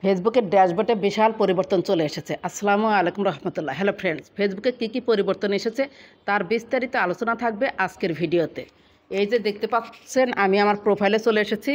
ফেসবুকের ড্যাশবোর্ডে বিশাল পরিবর্তন চলে এসেছে। আসসালামু আলাইকুম রহমতুল্লাহ। হ্যালো ফ্রেন্ডস, ফেসবুকে কী পরিবর্তন এসেছে তার বিস্তারিত আলোচনা থাকবে আজকের ভিডিওতে। এই যে দেখতে পাচ্ছেন, আমি আমার প্রোফাইলে চলে এসেছি।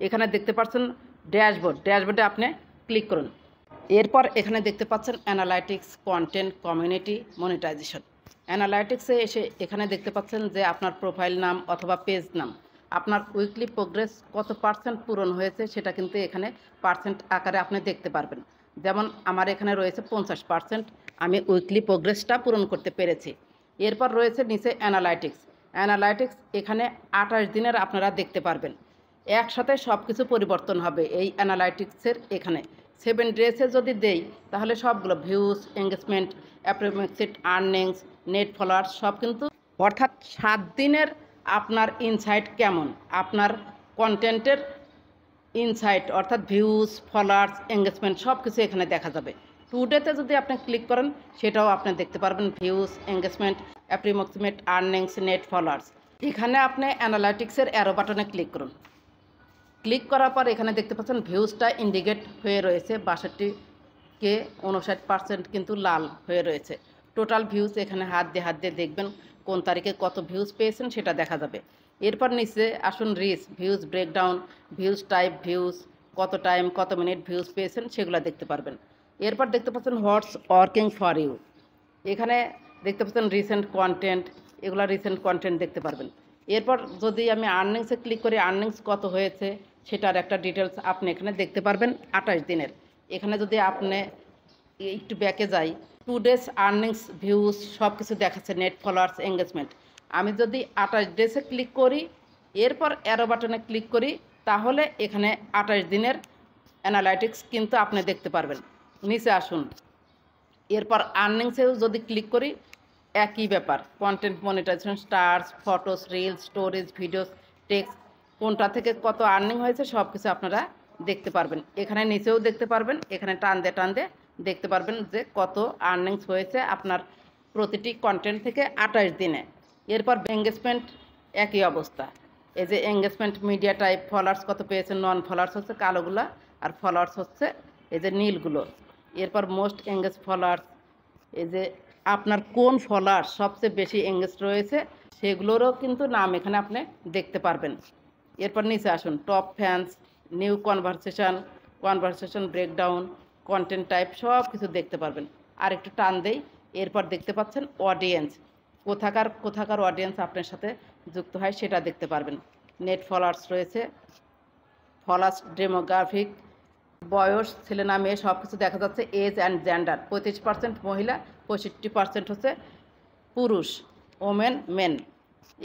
এখানে দেখতে পাচ্ছেন ড্যাশবোর্ডে আপনি ক্লিক করুন। এরপর এখানে দেখতে পাচ্ছেন অ্যানালাইটিক্স, কন্টেন্ট, কমিউনিটি, মনিটাইজেশন। অ্যানালাইটিক্সে এসে এখানে দেখতে পাচ্ছেন যে আপনার প্রোফাইল নাম অথবা পেজ নাম, আপনার উইকলি প্রোগ্রেস কত পার্সেন্ট পূরণ হয়েছে সেটা কিন্তু এখানে পার্সেন্ট আকারে আপনি দেখতে পারবেন। যেমন আমার এখানে রয়েছে 50%, আমি উইকলি প্রোগ্রেসটা পূরণ করতে পেরেছি। এরপর রয়েছে নিচে অ্যানালাইটিক্স, এখানে 28 দিনের আপনারা দেখতে পারবেন। একসাথে সব কিছু পরিবর্তন হবে এই অ্যানালাইটিক্সের। এখানে 7 ডেজে যদি দেই তাহলে সবগুলো views, engagement, approximate earnings, net followers সব কিন্তু, অর্থাৎ 7 দিনের আপনার ইনসাইট কেমন, আপনার কন্টেন্টের ইনসাইট অর্থাৎ ভিউজ, ফলোয়ার্স, এঙ্গেজমেন্ট সব কিছু এখানে দেখা যাবে। টুডেতে যদি আপনি ক্লিক করেন সেটাও আপনি দেখতে পারবেন, views, engagement, approximate earnings, net followers. এখানে আপনি অ্যানালাইটিক্সের অ্যারো বাটনে ক্লিক করুন। ক্লিক করার পর এখানে দেখতে পাচ্ছেন ভিউজটা ইন্ডিকেট হয়ে রয়েছে 62কে, 59% কিন্তু লাল হয়ে রয়েছে। টোটাল ভিউজ এখানে হাত দিয়ে দেখবেন কোন তারিখে কত ভিউজ পেয়েছেন সেটা দেখা যাবে। এরপর নিচে আসুন views breakdown, views type, views কত টাইম, কত মিনিট ভিউজ পেয়েছেন সেগুলো দেখতে পারবেন। এরপর দেখতে পাচ্ছেন হোয়াটস ওয়ার্কিং ফর ইউ, এখানে দেখতে পাচ্ছেন রিসেন্ট কন্টেন্ট, এগুলো রিসেন্ট কন্টেন্ট দেখতে পারবেন। এরপর যদি আমি আর্নিংসে ক্লিক করি, আর্নিংস কত হয়েছে সেটার একটা ডিটেলস আপনি এখানে দেখতে পারবেন 28 দিনের। এখানে যদি আপনি একটু ব্যাকে যাই, 2 ডেজ আর্নিংস, ভিউজ সব কিছু দেখাচ্ছে, নেট ফলোয়ার্স, এঙ্গেজমেন্ট। আমি যদি 28 ডেজে ক্লিক করি, এরপর অ্যারো বাটনে ক্লিক করি, তাহলে এখানে 28 দিনের অ্যানালাইটিক্স কিন্তু আপনি দেখতে পারবেন। নিচে আসুন, এরপর আর্নিংসেও যদি ক্লিক করি একই ব্যাপার, content, monetization, stars, photos, reels, stories, videos, text, কোনটা থেকে কত আর্নিং হয়েছে সব কিছু আপনারা দেখতে পারবেন। এখানে নিচেও দেখতে পারবেন, এখানে টান দিয়ে দেখতে পারবেন যে কত আর্নিংস হয়েছে আপনার প্রতিটি কন্টেন্ট থেকে 28 দিনে। এরপর এঙ্গেজমেন্ট একই অবস্থা, এই যে এঙ্গেজমেন্ট, মিডিয়া টাইপ, ফলোয়ার্স কত পেয়েছেন, নন ফলোয়ার্স হচ্ছে কালোগুলো আর ফলোয়ার্স হচ্ছে এই যে নীলগুলো। এরপর মোস্ট এঙ্গেজ ফলোয়ার্স, এই যে আপনার কোন ফলোয়ার্স সবচেয়ে বেশি এঙ্গেজ রয়েছে সেগুলোরও কিন্তু নাম এখানে আপনি দেখতে পারবেন। এরপর নিচে আসুন, top fans, new conversation breakdown, content type সব কিছু দেখতে পারবেন। আর একটু টান দেই, এরপর দেখতে পাচ্ছেন অডিয়েন্স, কোথাকার অডিয়েন্স আপনার সাথে যুক্ত হয় সেটা দেখতে পারবেন। নেট ফলোয়ার্স রয়েছে, ফলোয়ার্স ডেমোগ্রাফিক, বয়স, ছেলে না মেয়ে সব কিছু দেখা যাচ্ছে। এজ অ্যান্ড জেন্ডার, 35% মহিলা, 65% হচ্ছে পুরুষ, ওমেন, মেন।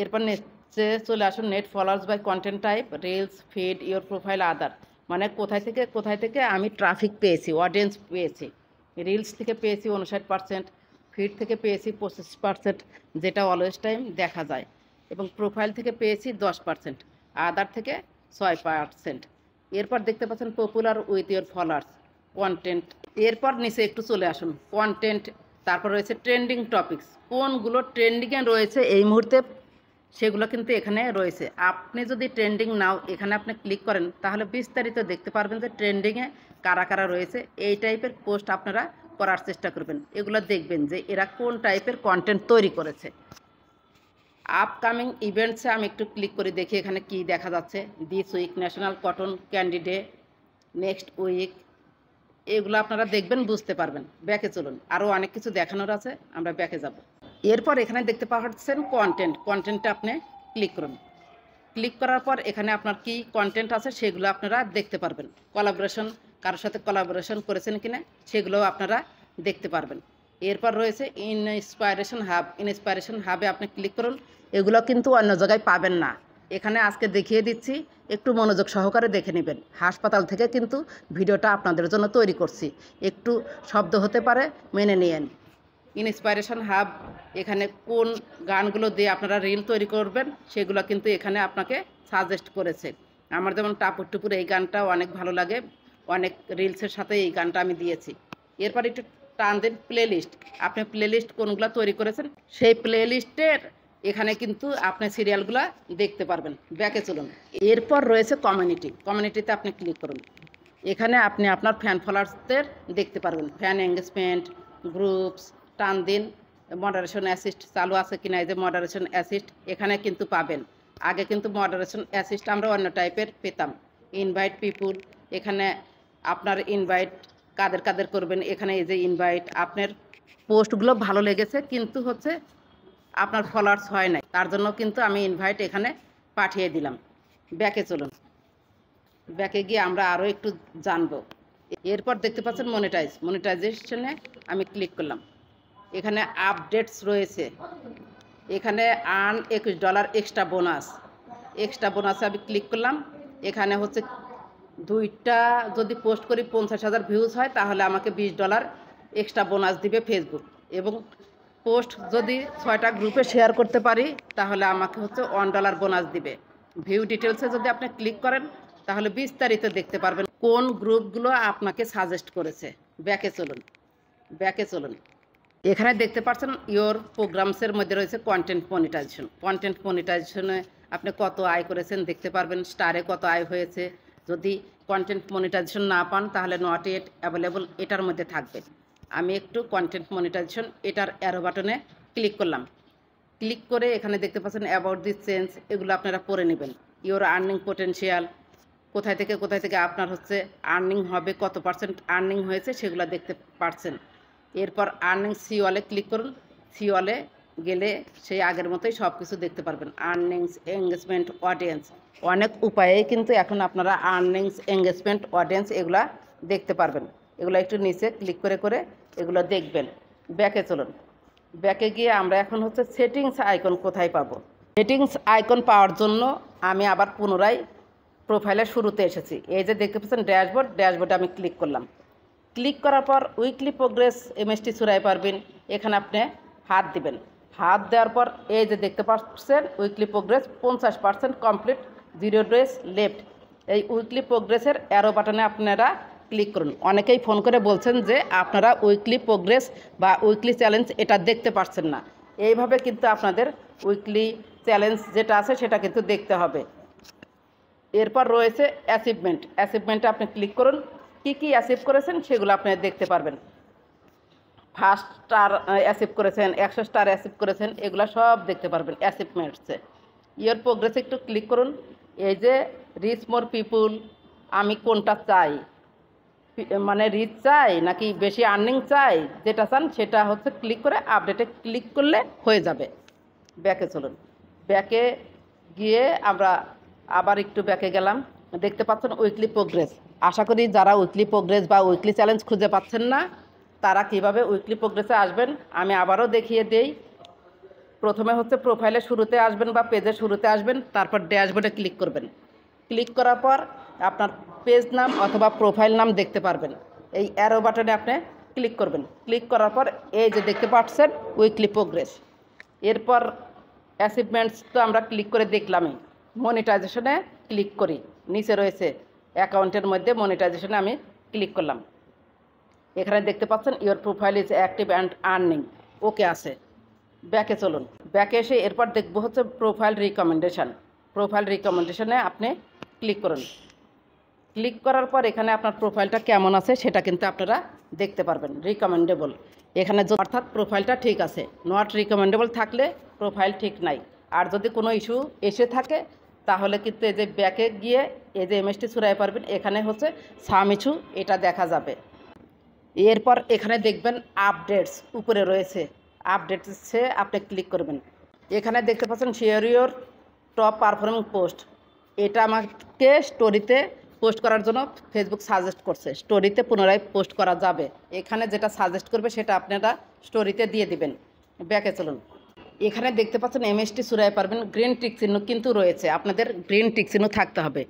এরপর নিচে চলে আসুন, net followers by content type, reels, feed, your profile, other, মানে কোথায় থেকে আমি ট্রাফিক পেয়েছি, অডিয়েন্স পেয়েছি। রিলস থেকে পেয়েছি 59%, ফিড থেকে পেয়েছি 25%, যেটা অলওয়েজ টাইম দেখা যায়, এবং প্রোফাইল থেকে পেয়েছি 10%, আদার থেকে 6%। এরপর দেখতে পাচ্ছেন popular with your followers, content. এরপর নিচে একটু চলে আসুন, কন্টেন্ট, তারপর রয়েছে ট্রেন্ডিং টপিকস, কোনগুলো ট্রেন্ডিংয়ে রয়েছে এই মুহূর্তে সেগুলো কিন্তু এখানে রয়েছে। আপনি যদি ট্রেন্ডিং নাও এখানে আপনি ক্লিক করেন তাহলে বিস্তারিত দেখতে পারবেন যে ট্রেন্ডিংয়ে কারা রয়েছে। এই টাইপের পোস্ট আপনারা করার চেষ্টা করবেন, এগুলো দেখবেন যে এরা কোন টাইপের কন্টেন্ট তৈরি করেছে। আপকামিং ইভেন্টসে আমি একটু ক্লিক করে দেখি এখানে কি দেখা যাচ্ছে। This week, national cotton candy day, next week, এগুলো আপনারা দেখবেন, বুঝতে পারবেন। ব্যাকে চলুন, আরও অনেক কিছু দেখানোর আছে, আমরা ব্যাকে যাব। এরপর এখানে দেখতে পাচ্ছেন কন্টেন্টে আপনি ক্লিক করুন। ক্লিক করার পর এখানে আপনার কি কন্টেন্ট আছে সেগুলো আপনারা দেখতে পারবেন। কোলাবোরেশন, কারোর সাথে কোলাবোরেশন করেছেন কিনা সেগুলোও আপনারা দেখতে পারবেন। এরপর রয়েছে ইন্সপাইরেশন হাবে আপনি ক্লিক করুন। এগুলো কিন্তু অন্য জায়গায় পাবেন না, এখানে আজকে দেখিয়ে দিচ্ছি, একটু মনোযোগ সহকারে দেখে নেবেন। হাসপাতাল থেকে কিন্তু ভিডিওটা আপনাদের জন্য তৈরি করছি, একটু শব্দ হতে পারে, মেনে নিয়েন। ইন্সপাইরেশন হাব, এখানে কোন গানগুলো দিয়ে আপনারা রিল তৈরি করবেন সেগুলো কিন্তু এখানে আপনাকে সাজেস্ট করেছে। আমার যেমন টাপুর টুপুর এই গানটাও অনেক ভালো লাগে, অনেক রিলসের সাথে এই গানটা আমি দিয়েছি। এরপর একটু টান দেন প্লেলিস্ট, আপনি প্লেলিস্ট কোনগুলো তৈরি করেছেন সেই প্লেলিস্টের এখানে কিন্তু আপনি সিরিয়ালগুলো দেখতে পারবেন। ব্যাকে চলুন। এরপর রয়েছে কমিউনিটিতে আপনি ক্লিক করুন। এখানে আপনি আপনার ফ্যান ফলোয়ার্সদের দেখতে পারবেন। ফ্যান এঙ্গেজমেন্ট, গ্রুপস, টান দিন, মডারেশন অ্যাসিস্ট চালু আছে কিনা, এই যে মডারেশন অ্যাসিস্ট এখানে কিন্তু পাবেন। আগে কিন্তু মডারেশন অ্যাসিস্ট আমরা অন্য টাইপের পেতাম। ইনভাইট পিপুল, এখানে আপনার ইনভাইট কাদের কাদের করবেন, এখানে এই যে ইনভাইট, আপনার পোস্টগুলো ভালো লেগেছে কিন্তু হচ্ছে আপনার ফলোয়ার্স হয় নাই, তার জন্য কিন্তু আমি ইনভাইট এখানে পাঠিয়ে দিলাম। ব্যাকে চলুন, ব্যাকে গিয়ে আমরা আরও একটু জানবো। এরপর দেখতে পাচ্ছেন মনিটাইজেশনে আমি ক্লিক করলাম। এখানে আপডেটস রয়েছে, এখানে আর্ন $21 এক্সট্রা বোনাসে আমি ক্লিক করলাম। এখানে হচ্ছে 2টা যদি পোস্ট করি 50,000 ভিউজ হয় তাহলে আমাকে $20 এক্সট্রা বোনাস দিবে ফেসবুক, এবং পোস্ট যদি 6টা গ্রুপে শেয়ার করতে পারি তাহলে আমাকে হচ্ছে $1 বোনাস দিবে। ভিউ ডিটেলসে যদি আপনি ক্লিক করেন তাহলে বিস্তারিত দেখতে পারবেন কোন গ্রুপগুলো আপনাকে সাজেস্ট করেছে। ব্যাকে চলুন, এখানে দেখতে পাচ্ছেন ইওর প্রোগ্রামসের মধ্যে রয়েছে কন্টেন্ট মনিটাইজেশনে আপনি কত আয় করেছেন দেখতে পারবেন, স্টারে কত আয় হয়েছে। যদি কন্টেন্ট মনিটাইজেশন না পান তাহলে নট ইয়েট অ্যাভেলেবল এটার মধ্যে থাকবে। আমি একটু কন্টেন্ট মনিটাইজেশন এটার অ্যারো বাটনে ক্লিক করলাম। ক্লিক করে এখানে দেখতে পাচ্ছেন অ্যাবাউট দিস চেঞ্জ, এগুলো আপনারা পড়ে নেবেন। ইওর আর্নিং পোটেনশিয়াল, কোথায় থেকে আপনার হচ্ছে আর্নিং হবে, কত পার্সেন্ট আর্নিং হয়েছে সেগুলো দেখতে পাচ্ছেন। এরপর আর্নিং সিওয়ালে ক্লিক করুন। সিওয়ালে গেলে সেই আগের মতোই সব কিছু দেখতে পারবেন। আর্নিংস, এঙ্গেজমেন্ট, অডিয়েন্স, অনেক উপায়েই কিন্তু এখন আপনারা আর্নিংস, এঙ্গেজমেন্ট, অডিয়েন্স এগুলা দেখতে পারবেন। এগুলো একটু নিচে ক্লিক করে এগুলো দেখবেন। ব্যাকে চলুন, ব্যাকে গিয়ে আমরা এখন হচ্ছে সেটিংস আইকন কোথায় পাবো। সেটিংস আইকন পাওয়ার জন্য আমি আবার পুনরায় প্রোফাইলের শুরুতে এসেছি। এই যে দেখতে পাচ্ছেন ড্যাশবোর্ডে আমি ক্লিক করলাম। ক্লিক করার পর উইকলি প্রোগ্রেস এমএসটি চুরাই পারবেন, এখানে আপনি হাত দিবেন। হাত দেওয়ার পর এই যে দেখতে পাচ্ছেন weekly progress 50% complete, 0 days left. এই উইকলি প্রোগ্রেসের অ্যারো বাটনে আপনারা ক্লিক করুন। অনেকেই ফোন করে বলছেন যে আপনারা উইকলি প্রোগ্রেস বা উইকলি চ্যালেঞ্জ এটা দেখতে পাচ্ছেন না। এইভাবে কিন্তু আপনাদের উইকলি চ্যালেঞ্জ যেটা আছে সেটা কিন্তু দেখতে হবে। এরপর রয়েছে অ্যাচিভমেন্টে আপনি ক্লিক করুন। কি অ্যাচিভ করেছেন সেগুলো আপনি দেখতে পারবেন। ফার্স্ট স্টার অ্যাচিভ করেছেন, 100 স্টার অ্যাচিভ করেছেন, এগুলো সব দেখতে পারবেন অ্যাচিভমেন্টসে। ইয়োর প্রোগ্রেসে একটু ক্লিক করুন। এই যে রিচ মোর পিপুল, আমি কোনটা চাই, মানে রিচ চাই নাকি বেশি আর্নিং চাই, যেটা চান সেটা হচ্ছে ক্লিক করে আপডেটে ক্লিক করলে হয়ে যাবে। ব্যাকে চলুন, ব্যাকে গিয়ে আমরা আবার একটু ব্যাকে গেলাম। দেখতে পাচ্ছেন উইকলি প্রোগ্রেস। আশা করি যারা উইকলি প্রোগ্রেস বা উইকলি চ্যালেঞ্জ খুঁজে পাচ্ছেন না তারা কিভাবে উইকলি প্রোগ্রেসে আসবেন আমি আবারও দেখিয়ে দেই। প্রথমে হচ্ছে প্রোফাইলের শুরুতে আসবেন বা পেজের শুরুতে আসবেন, তারপর ড্যাশবোর্ডে ক্লিক করবেন। ক্লিক করার পর আপনার পেজ নাম অথবা প্রোফাইল নাম দেখতে পারবেন। এই অ্যারো বাটনে আপনি ক্লিক করবেন। ক্লিক করার পর এই যে দেখতে পাচ্ছেন উইকলি প্রোগ্রেস। এরপর অ্যাচিভমেন্টস তো আমরা ক্লিক করে দেখলামই। মনিটাইজেশনে ক্লিক করি, নিচে রয়েছে অ্যাকাউন্টের মধ্যে মনিটাইজেশনে আমি ক্লিক করলাম। এখানে দেখতে পাচ্ছেন your profile is active and earning, okay আছে। ব্যাকে চলুন, ব্যাকে এসে এরপর দেখব হচ্ছে প্রোফাইল রিকমেন্ডেশনে আপনি ক্লিক করুন। ক্লিক করার পর এখানে আপনার প্রোফাইলটা কেমন আছে সেটা কিন্তু আপনারা দেখতে পারবেন। রিকমেন্ডেবল, এখানে অর্থাৎ প্রোফাইলটা ঠিক আছে। নট রিকমেন্ডেবল থাকলে প্রোফাইল ঠিক নাই। আর যদি কোনো ইস্যু এসে থাকে তাহলে কিন্তু এই যে ব্যাকে গিয়ে এই যে এমএসটি চুরাই পারবেন, এখানে হচ্ছে সাম ইস্যু এটা দেখা যাবে। এরপর এখানে দেখবেন আপডেটস উপরে রয়েছে, আপডেটসে আপনি ক্লিক করবেন। এখানে দেখতে পাচ্ছেন share your top performing post, এটা আমাকে স্টোরিতে পোস্ট করার জন্য ফেসবুক সাজেস্ট করছে। স্টোরিতে পুনরায় পোস্ট করা যাবে, এখানে যেটা সাজেস্ট করবে সেটা আপনারা স্টোরিতে দিয়ে দিবেন। ব্যাকে চলুন, এখানে দেখতে পাচ্ছেন এমএসটি চুরাই পারবেন, গ্রিন টিক চিহ্ন কিন্তু রয়েছে, আপনাদের গ্রিন টিক চিহ্ন থাকতে হবে।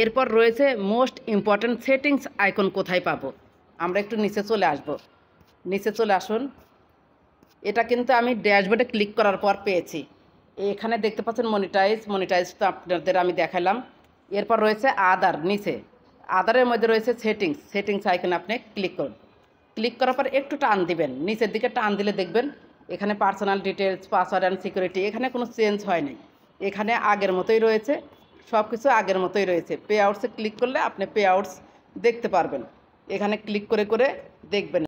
এরপর রয়েছে মোস্ট ইম্পর্ট্যান্ট সেটিংস আইকন কোথায় পাবো, আমরা একটু নিচে চলে আসব। নিচে চলে আসুন, এটা কিন্তু আমি ড্যাশবোর্ডে ক্লিক করার পর পেয়েছি। এখানে দেখতে পাচ্ছেন মনিটাইজ তো আপনাদের আমি দেখালাম। এরপর রয়েছে আদার, নিচে আদারের মধ্যে রয়েছে সেটিংস আইকনে আপনি ক্লিক করুন। ক্লিক করার পর একটু টান দিবেন, নিচের দিকে টান দিলে দেখবেন এখানে personal details, password and security, এখানে কোনো চেঞ্জ হয়নি, এখানে আগের মতোই রয়েছে, সব কিছু আগের মতোই রয়েছে। পে আউটসে ক্লিক করলে আপনি পে আউটস দেখতে পারবেন। এখানে ক্লিক করে করে দেখবেন।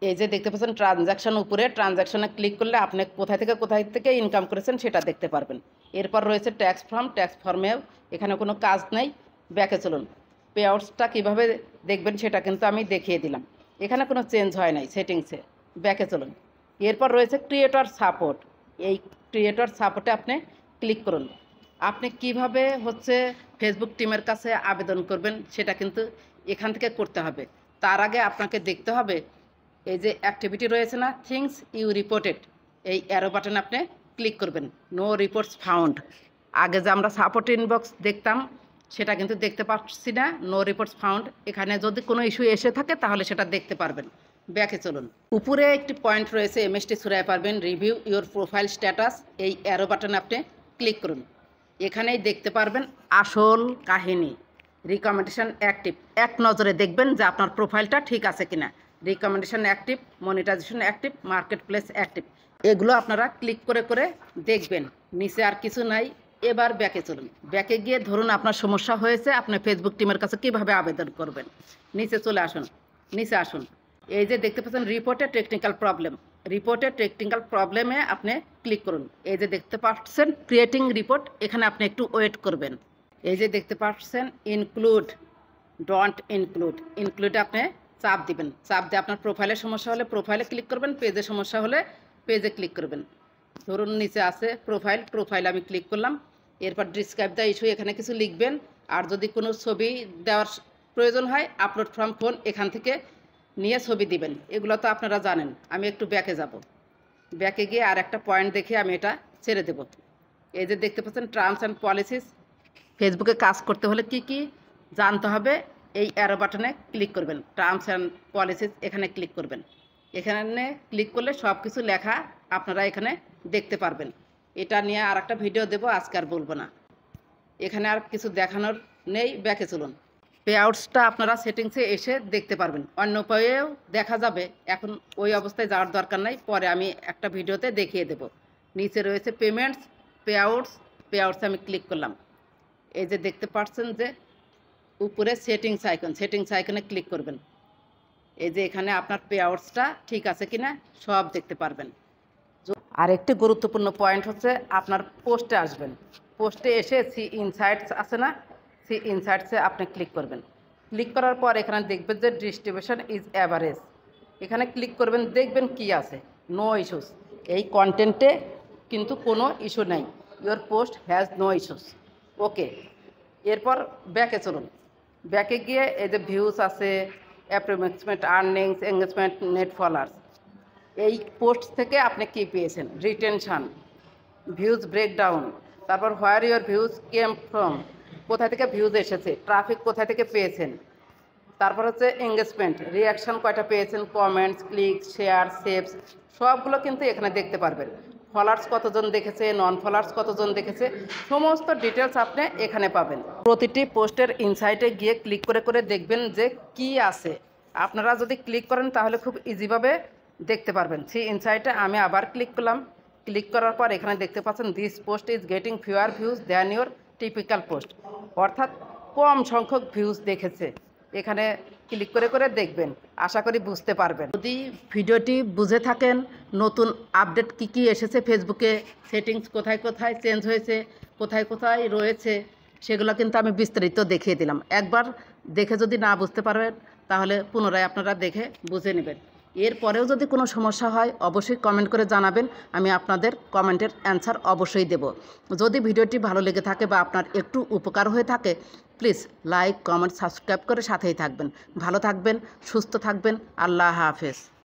এই যে দেখতে পাচ্ছেন ট্রানজ্যাকশন, উপরে ট্রানজ্যাকশনে ক্লিক করলে আপনি কোথায় থেকে ইনকাম করেছেন সেটা দেখতে পারবেন। এরপর রয়েছে ট্যাক্স ফর্মেও এখানে কোনো কাজ নেই। ব্যাকে চলুন। পে আউটসটা কীভাবে দেখবেন সেটা কিন্তু আমি দেখিয়ে দিলাম। এখানে কোনো চেঞ্জ হয় নাই সেটিংসে। ব্যাকে চলুন। এরপর রয়েছে ক্রিয়েটর সাপোর্ট। এই ক্রিয়েটর সাপোর্টে আপনি ক্লিক করুন। আপনি কিভাবে ফেসবুক টিমের কাছে আবেদন করবেন সেটা কিন্তু এখান থেকে করতে হবে। তার আগে আপনাকে দেখতে হবে এই যে অ্যাক্টিভিটি রয়েছে না, থিংস ইউ রিপোর্টেড, এই অ্যারো বাটনে আপনি ক্লিক করবেন। No reports found. আগে যে আমরা সাপোর্ট ইনবক্স দেখতাম সেটা কিন্তু দেখতে পাচ্ছি না। নো রিপোর্টস ফাউন্ড, এখানে যদি কোনো ইস্যু এসে থাকে তাহলে সেটা দেখতে পারবেন। ব্যাকে চলুন। উপরে একটি পয়েন্ট রয়েছে এমএসটি সুরায় পারবেন, রিভিউ ইউর প্রোফাইল স্ট্যাটাস। এই অ্যারো বাটনে আপনি ক্লিক করুন। এখানেই দেখতে পারবেন আসল কাহিনী। রিকমেন্ডেশন অ্যাক্টিভ, এক নজরে দেখবেন যে আপনার প্রোফাইলটা ঠিক আছে কিনা। Recommendation active, monetization active, marketplace active, এগুলো আপনারা ক্লিক করে করে দেখবেন। নিচে আর কিছু নাই। এবার ব্যাকে চলুন। ব্যাকে গিয়ে ধরুন আপনার সমস্যা হয়েছে, আপনি ফেসবুক টিমের কাছে কিভাবে আবেদন করবেন। নিচে চলে আসুন। নিচে আসুন। এই যে দেখতে পাচ্ছেন reported technical problem, reported technical প্রবলেমে আপনি ক্লিক করুন। এই যে দেখতে পাচ্ছেন ক্রিয়েটিং রিপোর্ট, এখানে আপনি একটু ওয়েট করবেন। এই যে দেখতে পাচ্ছেন ইনক্লুড, ডোন্ট ইনক্লুড, ইনক্লুডে আপনি চাপ দিবেন। চাপ দিয়ে আপনার প্রোফাইলের সমস্যা হলে প্রোফাইলে ক্লিক করবেন, পেজে সমস্যা হলে পেজে ক্লিক করবেন। ধরুন নিচে আছে প্রোফাইলে আমি ক্লিক করলাম। এরপর ডিসক্রাইব দ্য ইস্যু, এখানে কিছু লিখবেন। আর যদি কোনো ছবি দেওয়ার প্রয়োজন হয় আপলোড ফ্রম ফোন, এখান থেকে নিয়ে ছবি দিবেন। এগুলো তো আপনারা জানেন। আমি একটু ব্যাকে যাব। ব্যাকে গিয়ে আর একটা পয়েন্ট দেখে আমি এটা ছেড়ে দেব। এই যে দেখতে পাচ্ছেন টার্মস অ্যান্ড পলিসিস, ফেসবুকে কাজ করতে হলে কি কি জানতে হবে, এই অ্যারো বাটনে ক্লিক করবেন। টার্মস অ্যান্ড পলিসিস এখানে ক্লিক করবেন। এখানে ক্লিক করলে সব কিছু লেখা আপনারা এখানে দেখতে পারবেন। এটা নিয়ে আর একটা ভিডিও দেবো, আজকে আর বলবো না। এখানে আর কিছু দেখানোর নেই। ব্যাকে চলুন। পে আউটসটা আপনারা সেটিংসে এসে দেখতে পারবেন। অন্য উপায়েও দেখা যাবে, এখন ওই অবস্থায় যাওয়ার দরকার নাই, পরে আমি একটা ভিডিওতে দেখিয়ে দেব। নিচে রয়েছে পেমেন্টস, পে আউটসে আমি ক্লিক করলাম। এই যে দেখতে পাচ্ছেন যে উপরে সেটিংস আইকনে ক্লিক করবেন। এই যে এখানে আপনার পে আউটসটা ঠিক আছে কিনা সব দেখতে পারবেন। আর একটি গুরুত্বপূর্ণ পয়েন্ট আপনার পোস্টে আসবেন। পোস্টে এসে সি ইনসাইটস আছে না, সি ইনসাইটসে আপনি ক্লিক করবেন। ক্লিক করার পর এখানে দেখবেন যে ডিস্ট্রিবিউশন ইজ অ্যাভারেজ, এখানে ক্লিক করবেন। দেখবেন কি আছে, নো ইস্যুস। এই কন্টেন্টে কিন্তু কোনো ইস্যু নেই। Your post has no issues. Okay. এরপর ব্যাকে চলুন। ব্যাকে গিয়ে এই যে ভিউজ আছে, approximate earnings, engagement, net followers, এই পোস্ট থেকে আপনি কি পেয়েছেন, রিটেনশন, ভিউজ ব্রেকডাউন, তারপর where your views came from, কোথায় থেকে ভিউজ এসেছে, ট্রাফিক কোথায় থেকে পেয়েছেন, তারপর এঙ্গেজমেন্ট, রিয়াকশান কয়টা পেয়েছেন, কমেন্টস, ক্লিক, শেয়ার, সেভস, সবগুলো কিন্তু এখানে দেখতে পারবেন। ফলোয়ার্স কতজন দেখেছে, নন ফলোয়ার্স কতজন দেখেছে, সমস্ত ডিটেলস আপনি এখানে পাবেন। প্রতিটি পোস্টের ইনসাইটে গিয়ে ক্লিক করে করে দেখবেন যে কি আছে। আপনারা যদি ক্লিক করেন তাহলে খুব ইজিভাবে দেখতে পারবেন। সেই ইনসাইটে আমি আবার ক্লিক করলাম। ক্লিক করার পর এখানে দেখতে পাচ্ছেন this post is getting fewer views than your typical post, অর্থাৎ কম সংখ্যক ভিউজ দেখেছে। এখানে ক্লিক করে করে দেখবেন, আশা করি বুঝতে পারবেন। যদি ভিডিওটি বুঝে থাকেন, নতুন আপডেট কি কি এসেছে ফেসবুকে, সেটিংস কোথায় কোথায় চেঞ্জ হয়েছে, কোথায় কোথায় রয়েছে, সেগুলো কিন্তু আমি বিস্তারিত দেখিয়ে দিলাম। একবার দেখে যদি না বুঝতে পারবেন তাহলে পুনরায় আপনারা দেখে বুঝে নেবেন। এরপরেও যদি কোনো সমস্যা হয় অবশ্যই কমেন্ট করে জানাবেন, আমি আপনাদের কমেন্টের অ্যান্সার অবশ্যই দেব। যদি ভিডিওটি ভালো লেগে থাকে বা আপনার একটু উপকার হয়ে থাকে, প্লিজ লাইক, কমেন্ট, সাবস্ক্রাইব করে সাথেই থাকবেন। ভালো থাকবেন, সুস্থ থাকবেন। আল্লাহ হাফেজ।